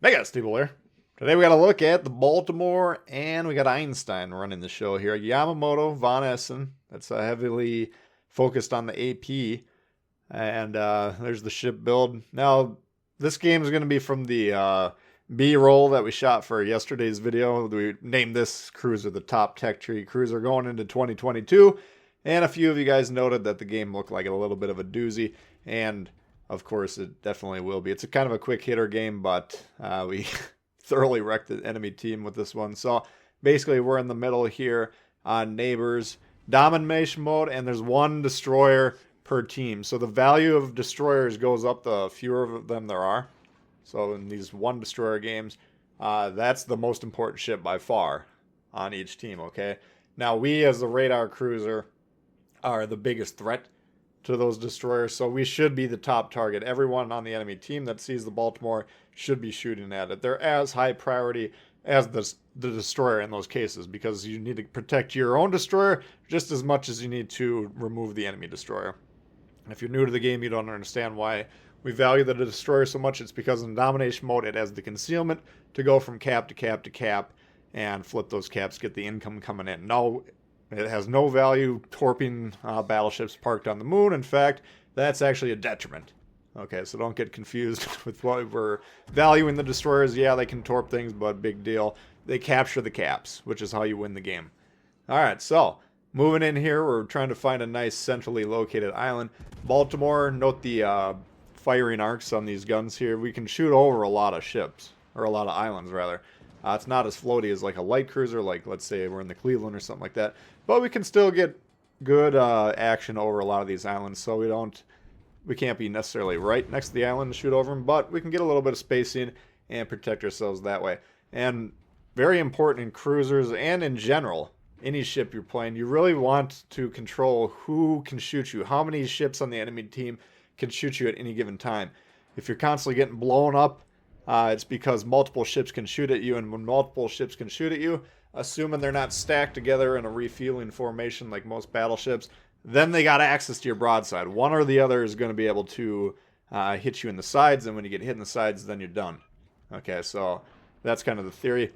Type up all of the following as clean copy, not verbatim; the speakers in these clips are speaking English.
Hey guys, Tbull here. Today we got to look at the Baltimore and we got Einstein running the show here. Yamamoto, Von Essen, that's heavily focused on the AP. And there's the ship build. Now, this game is going to be from the B-roll that we shot for yesterday's video. We named this cruiser the top tech tree cruiser going into 2022. And a few of you guys noted that the game looked like a little bit of a doozy. And of course, it definitely will be. It's a kind of a quick hitter game, but we thoroughly wrecked the enemy team with this one. So basically, we're in the middle here on neighbors, domination mode, and there's one destroyer per team. So the value of destroyers goes up the fewer of them there are. So in these one destroyer games, that's the most important ship by far on each team, okay? Now, we as the radar cruiser are the biggest threat to those destroyers, so we should be the top target. Everyone on the enemy team that sees the Baltimore should be shooting at it. They're as high priority as the destroyer in those cases, because you need to protect your own destroyer just as much as you need to remove the enemy destroyer. If you're new to the game, you don't understand why we value the destroyer so much. It's because in domination mode, it has the concealment to go from cap to cap to cap and flip those caps, get the income coming in. No, it has no value torping battleships parked on the moon. In fact, that's actually a detriment. Okay, so don't get confused with what we're valuing the destroyers. Yeah, they can torp things, but big deal. They capture the caps, which is how you win the game. All right, so moving in here, we're trying to find a nice centrally located island. Baltimore, note the firing arcs on these guns here. We can shoot over a lot of ships, or a lot of islands, rather. It's not as floaty as like a light cruiser, like let's say we're in the Cleveland or something like that. But we can still get good action over a lot of these islands, so we can't be necessarily right next to the island to shoot over them, but we can get a little bit of spacing and protect ourselves that way. And very important in cruisers and in general, any ship you're playing, you really want to control who can shoot you. How many ships on the enemy team can shoot you at any given time. If you're constantly getting blown up, it's because multiple ships can shoot at you, and when multiple ships can shoot at you, assuming they're not stacked together in a refueling formation like most battleships, then they got access to your broadside. One or the other is going to be able to hit you in the sides, and when you get hit in the sides, then you're done. Okay, so that's kind of the theory.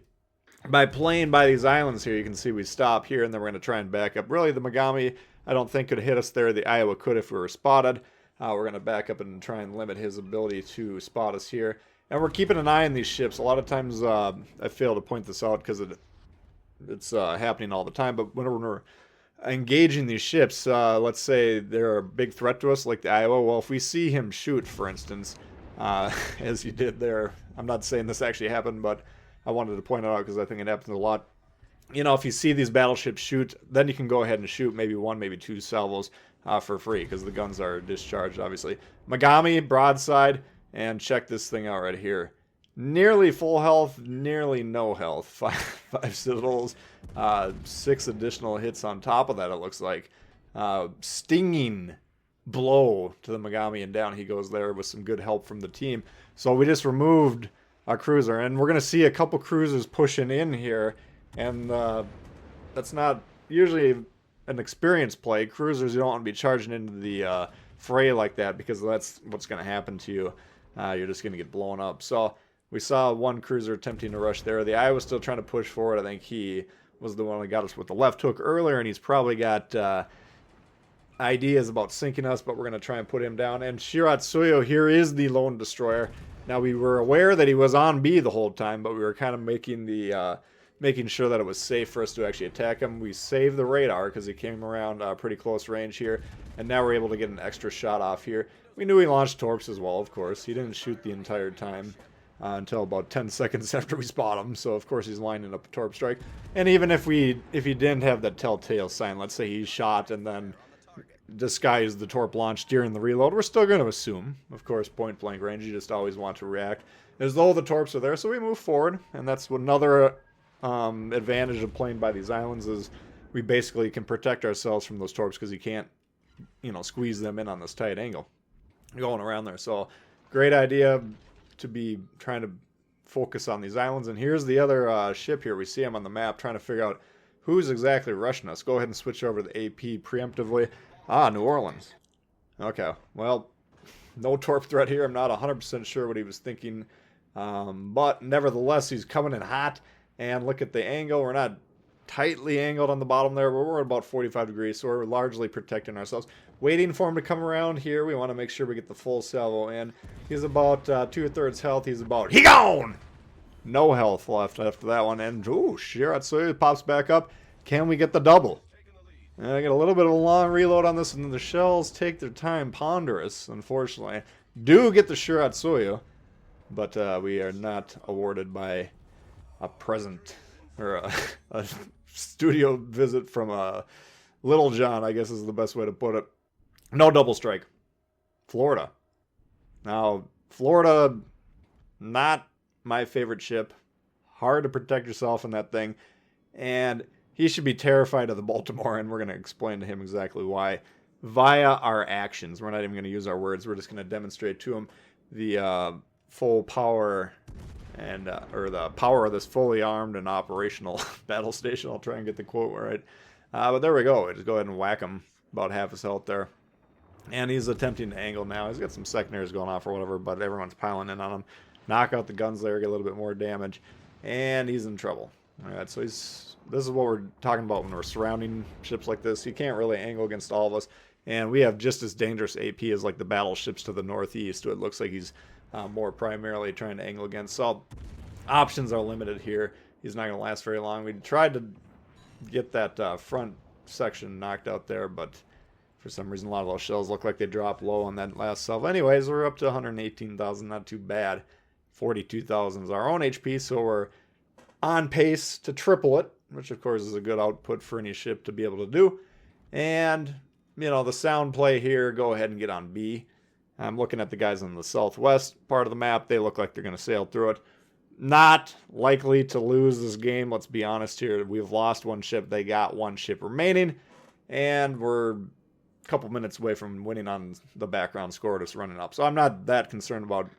By playing by these islands here, you can see we stop here, and then we're going to try and back up. Really, the Megami, I don't think could hit us there. The Iowa could if we were spotted. We're going to back up and try and limit his ability to spot us here. And we're keeping an eye on these ships. A lot of times I fail to point this out because it's happening all the time. But when we're engaging these ships, let's say they're a big threat to us, like the Iowa. Well, if we see him shoot, for instance, as you did there, I'm not saying this actually happened, but I wanted to point it out because I think it happens a lot. You know, if you see these battleships shoot, then you can go ahead and shoot maybe one, maybe two salvos for free because the guns are discharged, obviously. Megami, broadside, and check this thing out right here. Nearly full health, nearly no health. Five citadels, 6 additional hits on top of that, it looks like. Stinging blow to the Megami, and down he goes there with some good help from the team. So we just removed our cruiser, and we're going to see a couple cruisers pushing in here, and that's not usually an experience play. Cruisers, you don't want to be charging into the fray like that, because that's what's going to happen to you. You're just going to get blown up. So we saw one cruiser attempting to rush there. The Iowa was still trying to push forward. I think he was the one that got us with the left hook earlier, and he's probably got ideas about sinking us, but we're going to try and put him down. And Shiratsuyo here is the lone destroyer. Now, we were aware that he was on B the whole time, but we were kind of making sure that it was safe for us to actually attack him. We saved the radar because he came around pretty close range here, and now we're able to get an extra shot off here. We knew he launched torps as well, of course. He didn't shoot the entire time until about 10 seconds after we spot him, so of course he's lining up a torp strike. And even if he didn't have that telltale sign, let's say he shot and then disguised the torp launch during the reload, we're still going to assume, of course, point blank range, you just always want to react as though the torps are there. So we move forward, and that's another advantage of playing by these islands, is we basically can protect ourselves from those torps because you can't, squeeze them in on this tight angle going around there. So great idea to be trying to focus on these islands. And here's the other ship here. We see him on the map trying to figure out who's exactly rushing us. Go ahead and switch over to the AP preemptively. New Orleans. Okay, well, no torp threat here. I'm not 100% sure what he was thinking But nevertheless, he's coming in hot. And look at the angle. We're not tightly angled on the bottom there, but we're at about 45 degrees, so we're largely protecting ourselves. Waiting for him to come around here. We want to make sure we get the full salvo in. He's about 2/3 health. He's about... He gone! No health left after that one. And, ooh, Shiratsuyu pops back up. Can we get the double? And I get a little bit of a long reload on this, and then the shells take their time. Ponderous, unfortunately. Do get the Shiratsuyu, but we are not awarded by a present, or a studio visit from Little John, I guess is the best way to put it. No double strike. Florida. Now, Florida, not my favorite ship. Hard to protect yourself in that thing. And he should be terrified of the Baltimore, and we're going to explain to him exactly why. Via our actions. We're not even going to use our words. We're just going to demonstrate to him the full power and or the power of this fully armed and operational battle station. I'll try and get the quote right. But there we go. Just go ahead and whack him. About half his health there. And he's attempting to angle now. He's got some secondaries going off or whatever, but everyone's piling in on him. Knock out the guns there, get a little bit more damage. And he's in trouble. Alright, so this is what we're talking about when we're surrounding ships like this. You can't really angle against all of us. And we have just as dangerous AP as like the battleships to the northeast. So it looks like he's more primarily trying to angle against. So options are limited here. He's not going to last very long. We tried to get that front section knocked out there, but for some reason a lot of those shells look like they dropped low on that last salvo. Anyways, we're up to 118,000, not too bad. 42,000 is our own HP, so we're on pace to triple it, which of course is a good output for any ship to be able to do. And, you know, the sound play here, go ahead and get on B. I'm looking at the guys on the southwest part of the map. They look like they're going to sail through it. Not likely to lose this game, let's be honest here. We've lost one ship. They got one ship remaining. And we're a couple minutes away from winning on the background score just running up. So I'm not that concerned about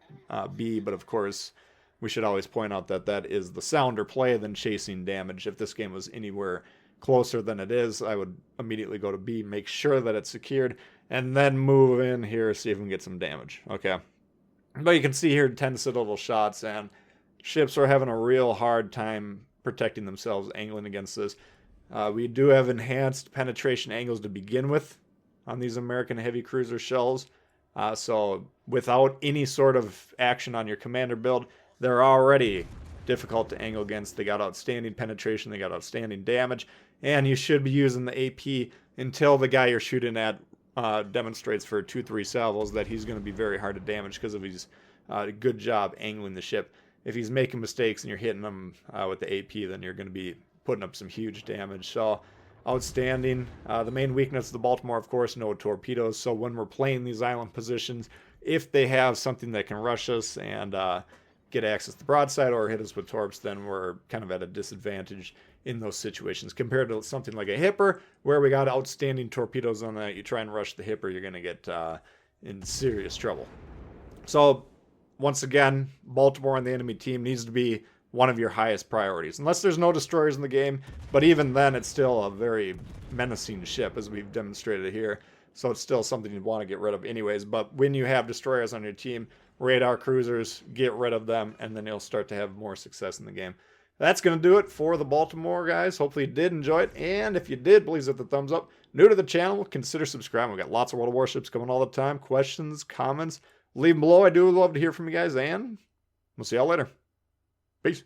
B, but of course we should always point out that that is the sounder play than chasing damage. If this game was anywhere closer than it is, I would immediately go to B, make sure that it's secured, and then move in here, see if we can get some damage. Okay. But you can see here 10 citadel shots, and ships are having a real hard time protecting themselves angling against this. We do have enhanced penetration angles to begin with on these American heavy cruiser shells. So without any sort of action on your commander build, they're already difficult to angle against. They got outstanding penetration, they got outstanding damage, and you should be using the AP until the guy you're shooting at demonstrates for 2-3 salvos that he's going to be very hard to damage because of his good job angling the ship. If he's making mistakes and you're hitting him with the AP, then you're going to be putting up some huge damage. So outstanding. The main weakness of the Baltimore, of course, no torpedoes. So when we're playing these island positions, if they have something that can rush us and get access to broadside or hit us with torps, then we're kind of at a disadvantage in those situations compared to something like a hipper where we got outstanding torpedoes on that. You try and rush the hipper, you're going to get in serious trouble. So once again, Baltimore on the enemy team needs to be one of your highest priorities, unless there's no destroyers in the game. But even then, it's still a very menacing ship, as we've demonstrated here. So it's still something you'd want to get rid of anyways. But when you have destroyers on your team, radar cruisers, get rid of them, and then you'll start to have more success in the game. That's going to do it for the Baltimore, guys. Hopefully you did enjoy it. And if you did, please hit the thumbs up. New to the channel, consider subscribing. We've got lots of World of Warships coming all the time. Questions, comments, leave them below. I do love to hear from you guys, and we'll see y'all later. Peace.